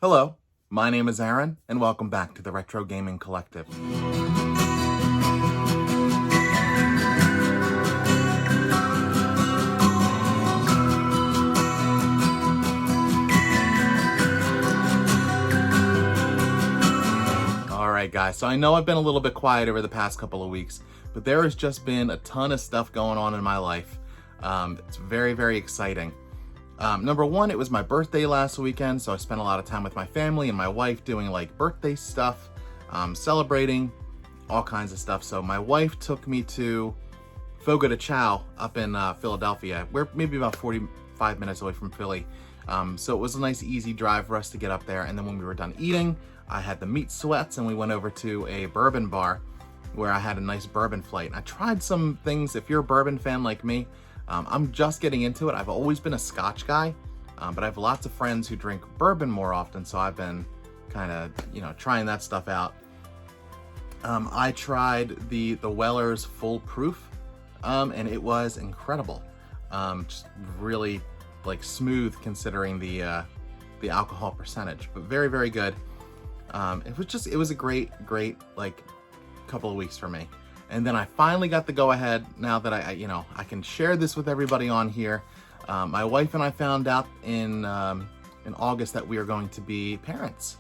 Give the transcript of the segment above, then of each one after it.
Hello, my name is Aaron, and welcome back to the Retro Gaming Collective. Alright guys, so I know I've been a little bit quiet over the past couple of weeks, but there has just been a ton of stuff going on in my life. It's very, very exciting. Number one, it was my birthday last weekend, so I spent a lot of time with my family and my wife doing like birthday stuff, celebrating, all kinds of stuff. So my wife took me to Fogo de Chão up in Philadelphia. We're maybe about 45 minutes away from Philly. So it was a nice easy drive for us to get up there. And then when we were done eating, I had the meat sweats and we went over to a bourbon bar where I had a nice bourbon flight. I tried some things. If you're a bourbon fan like me, I'm just getting into it. I've always been a Scotch guy, but I have lots of friends who drink bourbon more often, so I've been kind of, trying that stuff out. I tried the Weller's Full Proof, and it was incredible. Just really like smooth considering the alcohol percentage, but very, very good. It was a great like couple of weeks for me. And then I finally got the go-ahead now that I can share this with everybody on here. My wife and I found out in August that we are going to be parents.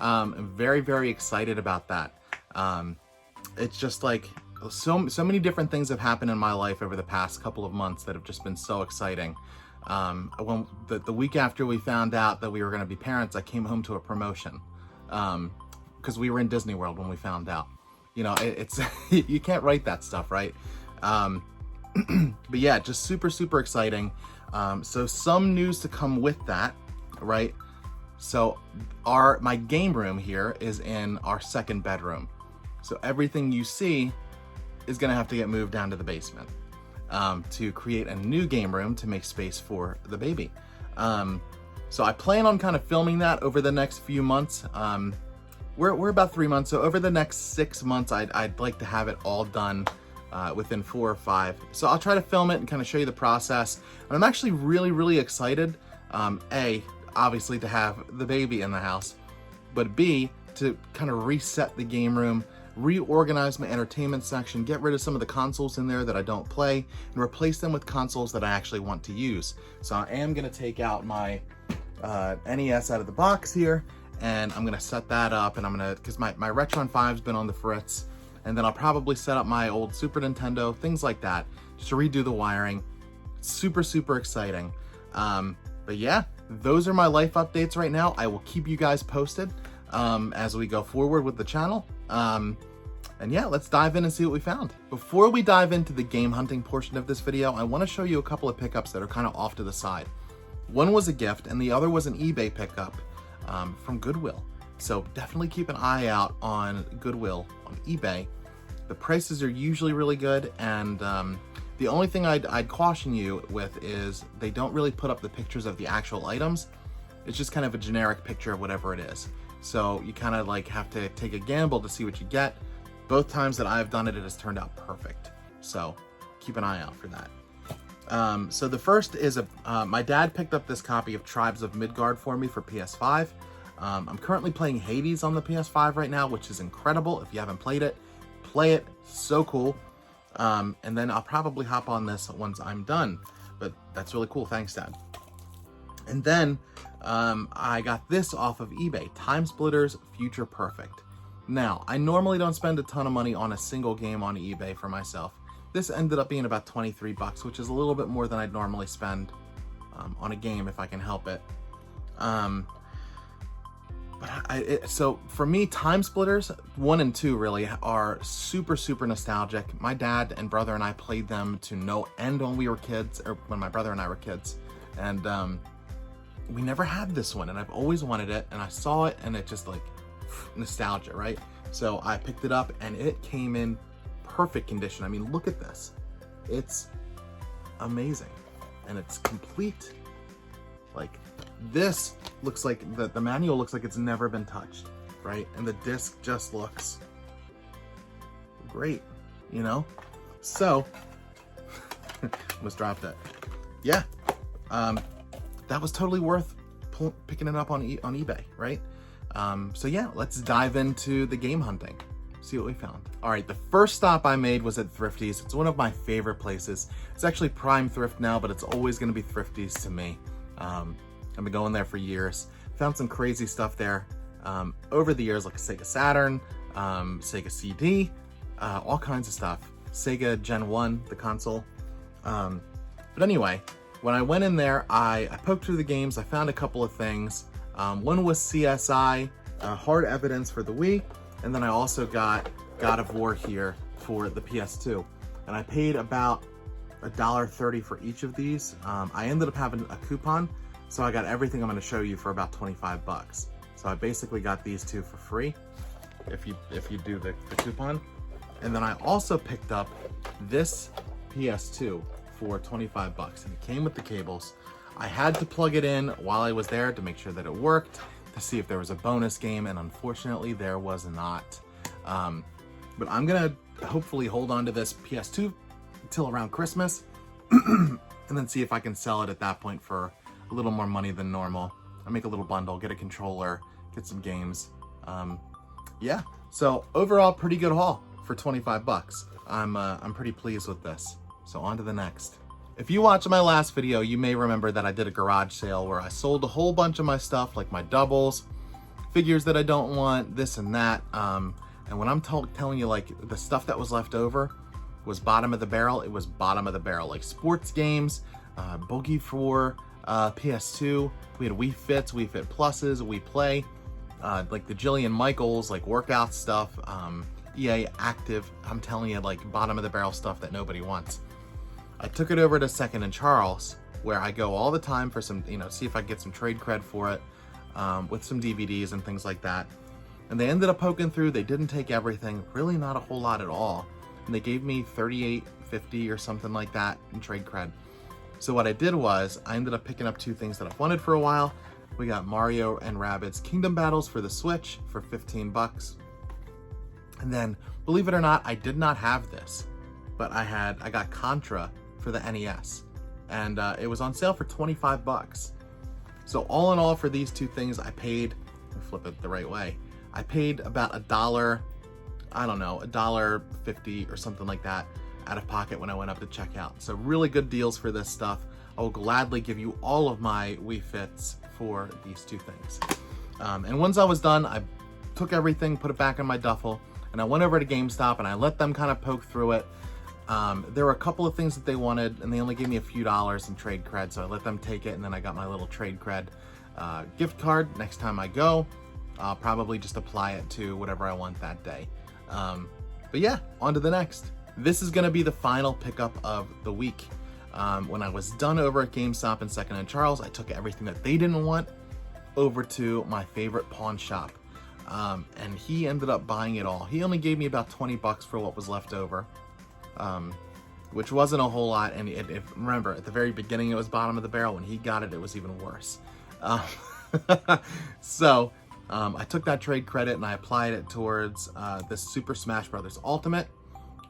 I'm very, very excited about that. It's just like so many different things have happened in my life over the past couple of months that have just been so exciting. When the week after we found out that we were going to be parents, I came home to a promotion because we were in Disney World when we found out. It's you can't write that stuff, right? But yeah, just super, super exciting. So some news to come with that, right? So my game room here is in our second bedroom. So everything you see is gonna have to get moved down to the basement to create a new game room to make space for the baby. So I plan on kind of filming that over the next few months. We're about 3 months, so over the next 6 months, I'd like to have it all done within 4 or 5. So I'll try to film it and kind of show you the process. And I'm actually really, really excited, A, obviously to have the baby in the house, but B, to kind of reset the game room, reorganize my entertainment section, get rid of some of the consoles in there that I don't play, and replace them with consoles that I actually want to use. So I am gonna take out my NES out of the box here, and I'm gonna set that up, and because my Retron 5's been on the fritz, and then I'll probably set up my old Super Nintendo, things like that, just to redo the wiring. Super, super exciting. But yeah, those are my life updates right now. I will keep you guys posted as we go forward with the channel. And yeah, let's dive in and see what we found. Before we dive into the game hunting portion of this video, I wanna show you a couple of pickups that are kind of off to the side. One was a gift, and the other was an eBay pickup. From Goodwill. So definitely keep an eye out on Goodwill on eBay. The prices are usually really good, and the only thing I'd caution you with is they don't really put up the pictures of the actual items. It's just kind of a generic picture of whatever it is. So you kind of like have to take a gamble to see what you get. Both times that I've done it, it has turned out perfect. So keep an eye out for that. So the first is my dad picked up this copy of Tribes of Midgard for me for PS5. I'm currently playing Hades on the PS5 right now, which is incredible. If you haven't played it, play it. So cool. And then I'll probably hop on this once I'm done. But that's really cool. Thanks, Dad. And then I got this off of eBay, Time Splitters Future Perfect. Now, I normally don't spend a ton of money on a single game on eBay for myself. This ended up being about 23 bucks, which is a little bit more than I'd normally spend on a game if I can help it. So for me, Time Splitters 1 and 2 really are super, super nostalgic. My dad and brother and I played them to no end when we were kids, or when my brother and I were kids. And we never had this one, and I've always wanted it, and I saw it, and it just like, nostalgia, right? So I picked it up, and it came in perfect condition. I mean, look at this. It's amazing. And it's complete. Like, this looks like, the manual looks like it's never been touched, right? And the disc just looks great, So, almost dropped it. Yeah, that was totally worth picking it up on eBay, right? So yeah, let's dive into the game hunting. See what we found. All right, the first stop I made was at Thrifty's. It's one of my favorite places. It's actually Prime Thrift now, but it's always gonna be Thrifty's to me. I've been going there for years. Found some crazy stuff there over the years, like Sega Saturn, Sega CD, all kinds of stuff. Sega Gen 1, the console. But anyway, when I went in there, I poked through the games. I found a couple of things. One was CSI, Hard Evidence for the Wii, and then I also got God of War here for the PS2. And I paid about $1.30 for each of these. I ended up having a coupon, so I got everything I'm going to show you for about 25 bucks. So I basically got these two for free if you do the coupon. And then I also picked up this PS2 for 25 bucks, and it came with the cables. I had to plug it in while I was there to make sure that it worked, to see if there was a bonus game, and unfortunately there was not. But I'm gonna hopefully hold on to this PS2 until around Christmas, and then see if I can sell it at that point for a little more money than normal. I'll make a little bundle, get a controller, get some games. Yeah, so overall pretty good haul for 25 bucks. I'm pretty pleased with this. So on to the next. If you watched my last video, you may remember that I did a garage sale where I sold a whole bunch of my stuff, like my doubles, figures that I don't want, this and that. And when I'm telling you, like, the stuff that was left over was bottom of the barrel, it was bottom of the barrel. Like sports games, Boogie for PS2, we had Wii Fits, Wii Fit Pluses, Wii Play, like the Jillian Michaels, like workout stuff, EA Active. I'm telling you, like, bottom of the barrel stuff that nobody wants. I took it over to Second and Charles, where I go all the time for some, see if I can get some trade cred for it, with some DVDs and things like that. And they ended up poking through. They didn't take everything, really not a whole lot at all. And they gave me $38.50 or something like that in trade cred. So what I did was I ended up picking up two things that I've wanted for a while. We got Mario and Rabbids Kingdom Battles for the Switch for 15 bucks. And then, believe it or not, I did not have this, but I got Contra for the NES, and it was on sale for 25 bucks. So all in all, for these two things, I paid, flip it the right way, I paid about $1, I don't know, $1.50 or something like that out of pocket when I went up to check out. So really good deals for this stuff. I will gladly give you all of my Wii Fits for these two things. And once I was done, I took everything, put it back in my duffel, and I went over to GameStop and I let them kind of poke through it. There were a couple of things that they wanted, and they only gave me a few dollars in trade cred, so I let them take it, and then I got my little trade cred gift card. Next time I go, I'll probably just apply it to whatever I want that day. But yeah, on to the next. This is gonna be the final pickup of the week. When I was done over at GameStop and Second and Charles, I took everything that they didn't want over to my favorite pawn shop. And he ended up buying it all. He only gave me about 20 bucks for what was left over. Which wasn't a whole lot, and remember, at the very beginning it was bottom of the barrel. When he got it, it was even worse. So I took that trade credit and I applied it towards this Super Smash Bros. Ultimate.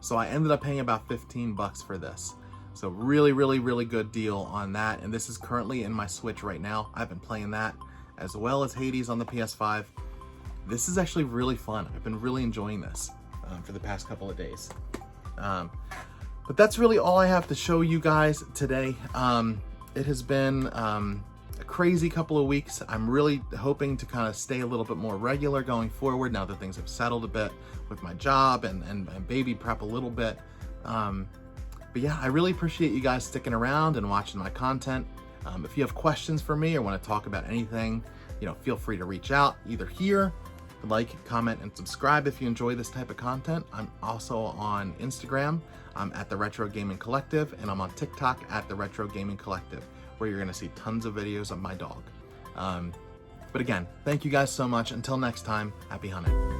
So I ended up paying about 15 bucks for this. So really, really, really good deal on that. And this is currently in my Switch right now. I've been playing that, as well as Hades on the PS5. This is actually really fun. I've been really enjoying this for the past couple of days. But that's really all I have to show you guys today. It has been a crazy couple of weeks. I'm really hoping to kind of stay a little bit more regular going forward now that things have settled a bit with my job and baby prep a little bit. But yeah, I really appreciate you guys sticking around and watching my content. If you have questions for me or want to talk about anything, feel free to reach out either here, like, comment, and subscribe if you enjoy this type of content. I'm also on Instagram. I'm at The Retro Gaming Collective, and I'm on TikTok at The Retro Gaming Collective, where you're gonna see tons of videos of my dog. But again, thank you guys so much. Until next time, happy hunting.